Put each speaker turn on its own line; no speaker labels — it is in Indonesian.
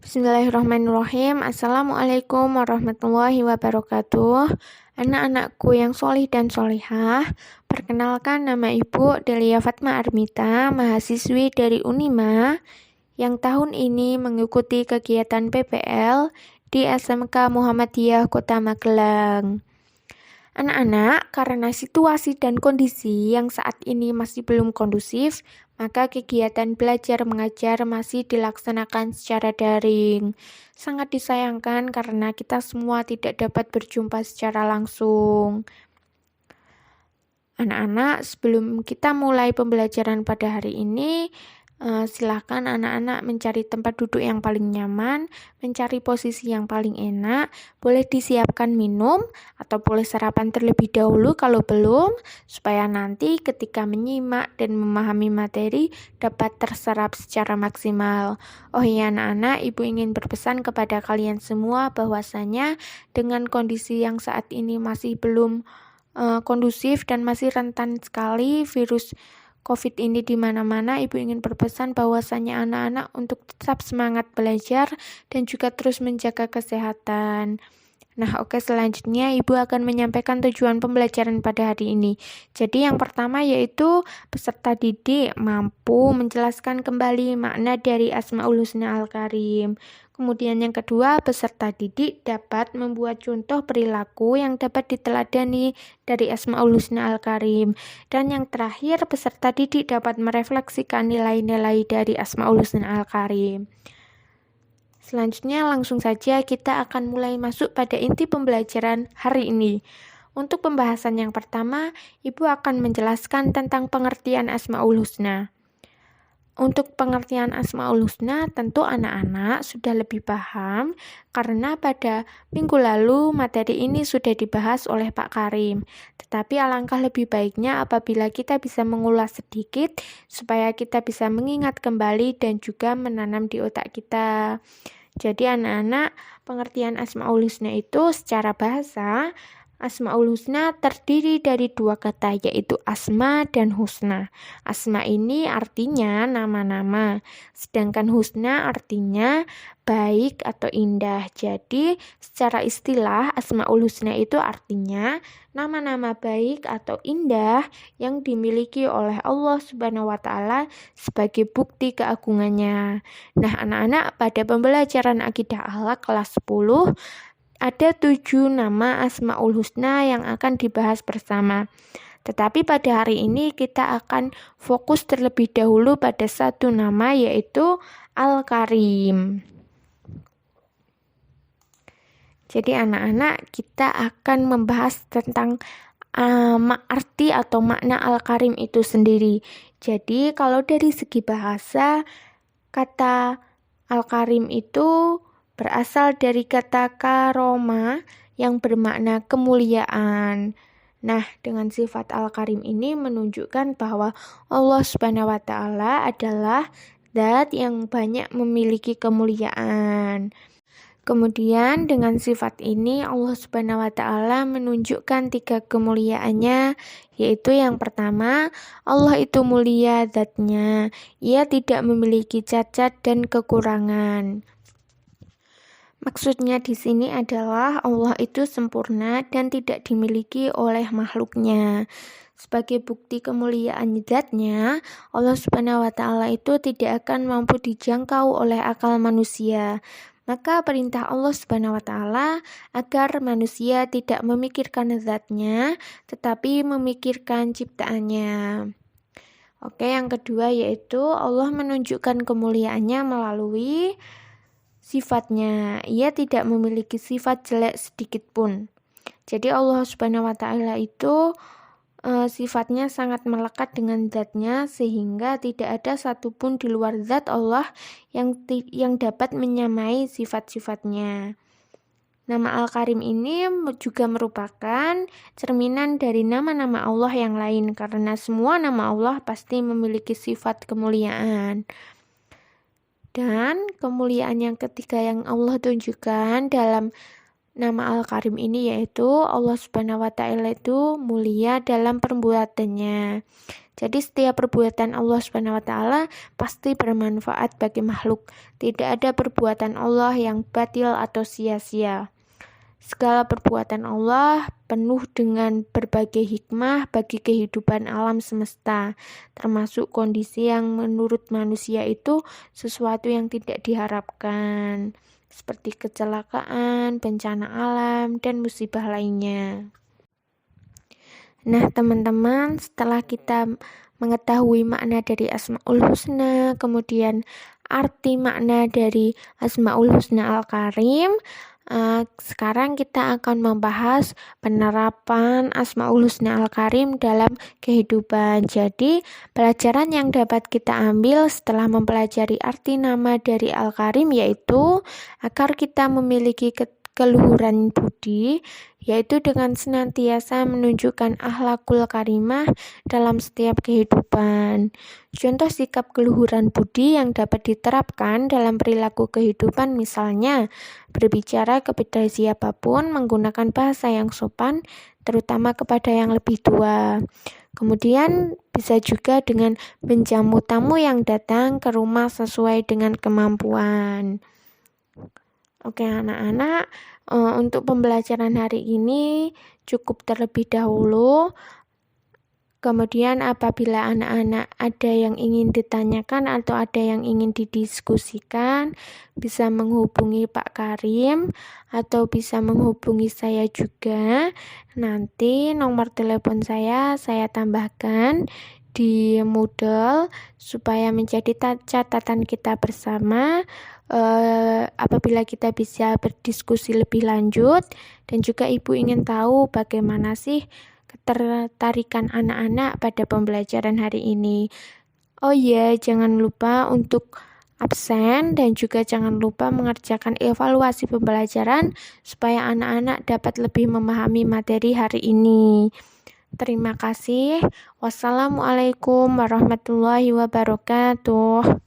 Bismillahirrahmanirrahim. Assalamualaikum warahmatullahi wabarakatuh. Anak-anakku yang solih dan solihah, perkenalkan nama Ibu Delia Fatma Armita, mahasiswi dari Unima yang tahun ini mengikuti kegiatan PPL di SMK Muhammadiyah Kota Magelang. Anak-anak, karena situasi dan kondisi yang saat ini masih belum kondusif, maka kegiatan belajar mengajar masih dilaksanakan secara daring. Sangat disayangkan karena kita semua tidak dapat berjumpa secara langsung. Anak-anak, sebelum kita mulai pembelajaran pada hari ini, silahkan anak-anak mencari tempat duduk yang paling nyaman, mencari posisi yang paling enak, boleh disiapkan minum atau boleh sarapan terlebih dahulu kalau belum, supaya nanti ketika menyimak dan memahami materi dapat terserap secara maksimal. Oh iya anak-anak, Ibu ingin berpesan kepada kalian semua bahwasanya dengan kondisi yang saat ini masih belum kondusif dan masih rentan sekali virus COVID ini di mana-mana, Ibu ingin berpesan bahwasanya anak-anak untuk tetap semangat belajar dan juga terus menjaga kesehatan. Nah, oke, selanjutnya Ibu akan menyampaikan tujuan pembelajaran pada hari ini. Jadi yang pertama yaitu peserta didik mampu menjelaskan kembali makna dari Asmaul Husna Al-Karim. Kemudian yang kedua, peserta didik dapat membuat contoh perilaku yang dapat diteladani dari Asmaul Husna Al-Karim. Dan yang terakhir, peserta didik dapat merefleksikan nilai-nilai dari Asmaul Husna Al-Karim. Selanjutnya langsung saja kita akan mulai masuk pada inti pembelajaran hari ini. Untuk pembahasan yang pertama, Ibu akan menjelaskan tentang pengertian Asmaul Husna. Untuk pengertian Asmaul Husna tentu anak-anak sudah lebih paham karena pada minggu lalu materi ini sudah dibahas oleh Pak Karim. Tetapi alangkah lebih baiknya apabila kita bisa mengulas sedikit supaya kita bisa mengingat kembali dan juga menanam di otak kita. Jadi anak-anak, pengertian Asmaul Husna itu secara bahasa, Asmaul Husna terdiri dari dua kata yaitu asma dan husna. Asma ini artinya nama-nama, sedangkan husna artinya baik atau indah. Jadi secara istilah Asmaul Husna itu artinya nama-nama baik atau indah yang dimiliki oleh Allah Subhanahu wa taala sebagai bukti keagungannya. Nah, anak-anak, pada pembelajaran akidah akhlak kelas 10 ada 7 nama Asmaul Husna yang akan dibahas bersama. Tetapi pada hari ini kita akan fokus terlebih dahulu pada satu nama yaitu Al-Karim. Jadi anak-anak, kita akan membahas tentang arti atau makna Al-Karim itu sendiri. Jadi kalau dari segi bahasa, kata Al-Karim itu berasal dari kata karoma yang bermakna kemuliaan. Nah, dengan sifat Al-Karim ini menunjukkan bahwa Allah Subhanahu wa taala adalah zat yang banyak memiliki kemuliaan. Kemudian dengan sifat ini Allah Subhanahu wa taala menunjukkan 3 kemuliaannya, yaitu yang pertama, Allah itu mulia zatnya. Ia tidak memiliki cacat dan kekurangan. Maksudnya di sini adalah Allah itu sempurna dan tidak dimiliki oleh makhluknya. Sebagai bukti kemuliaan zatnya, Allah Subhanahu wa taala itu tidak akan mampu dijangkau oleh akal manusia. Maka perintah Allah Subhanahu wa taala agar manusia tidak memikirkan zatnya, tetapi memikirkan ciptaannya. Oke, yang kedua yaitu Allah menunjukkan kemuliaannya melalui sifatnya. Ia tidak memiliki sifat jelek sedikit pun. Jadi Allah Subhanahu wa taala itu sifatnya sangat melekat dengan zatnya sehingga tidak ada satupun di luar zat Allah yang dapat menyamai sifat-sifatnya. Nama Al-Karim ini juga merupakan cerminan dari nama-nama Allah yang lain karena semua nama Allah pasti memiliki sifat kemuliaan. Dan kemuliaan yang ketiga yang Allah tunjukkan dalam nama Al-Karim ini yaitu Allah Subhanahu wa taala itu mulia dalam perbuatannya. Jadi setiap perbuatan Allah Subhanahu wa taala pasti bermanfaat bagi makhluk. Tidak ada perbuatan Allah yang batil atau sia-sia. Segala perbuatan Allah penuh dengan berbagai hikmah bagi kehidupan alam semesta, termasuk kondisi yang menurut manusia itu sesuatu yang tidak diharapkan, seperti kecelakaan, bencana alam, dan musibah lainnya. Nah, teman-teman, setelah kita mengetahui makna dari Asmaul Husna, kemudian arti makna dari Asmaul Husna Al-Karim, sekarang kita akan membahas penerapan Asmaul Husna Al-Karim dalam kehidupan. Jadi, pelajaran yang dapat kita ambil setelah mempelajari arti nama dari Al-Karim yaitu agar kita memiliki keluhuran budi, yaitu dengan senantiasa menunjukkan akhlakul karimah dalam setiap kehidupan. Contoh sikap keluhuran budi yang dapat diterapkan dalam perilaku kehidupan misalnya berbicara kepada siapapun menggunakan bahasa yang sopan, terutama kepada yang lebih tua. Kemudian bisa juga dengan menjamu tamu yang datang ke rumah sesuai dengan kemampuan. Oke anak-anak, untuk pembelajaran hari ini cukup terlebih dahulu. Kemudian apabila anak-anak ada yang ingin ditanyakan atau ada yang ingin didiskusikan, bisa menghubungi Pak Karim atau bisa menghubungi saya juga. Nanti nomor telepon saya tambahkan di Moodle supaya menjadi catatan kita bersama. Apabila kita bisa berdiskusi lebih lanjut dan juga ibu ingin tahu bagaimana sih ketertarikan anak-anak pada pembelajaran hari ini. Oh iya, jangan lupa untuk absen dan juga jangan lupa mengerjakan evaluasi pembelajaran supaya anak-anak dapat lebih memahami materi hari ini. Terima kasih. Wassalamualaikum warahmatullahi wabarakatuh.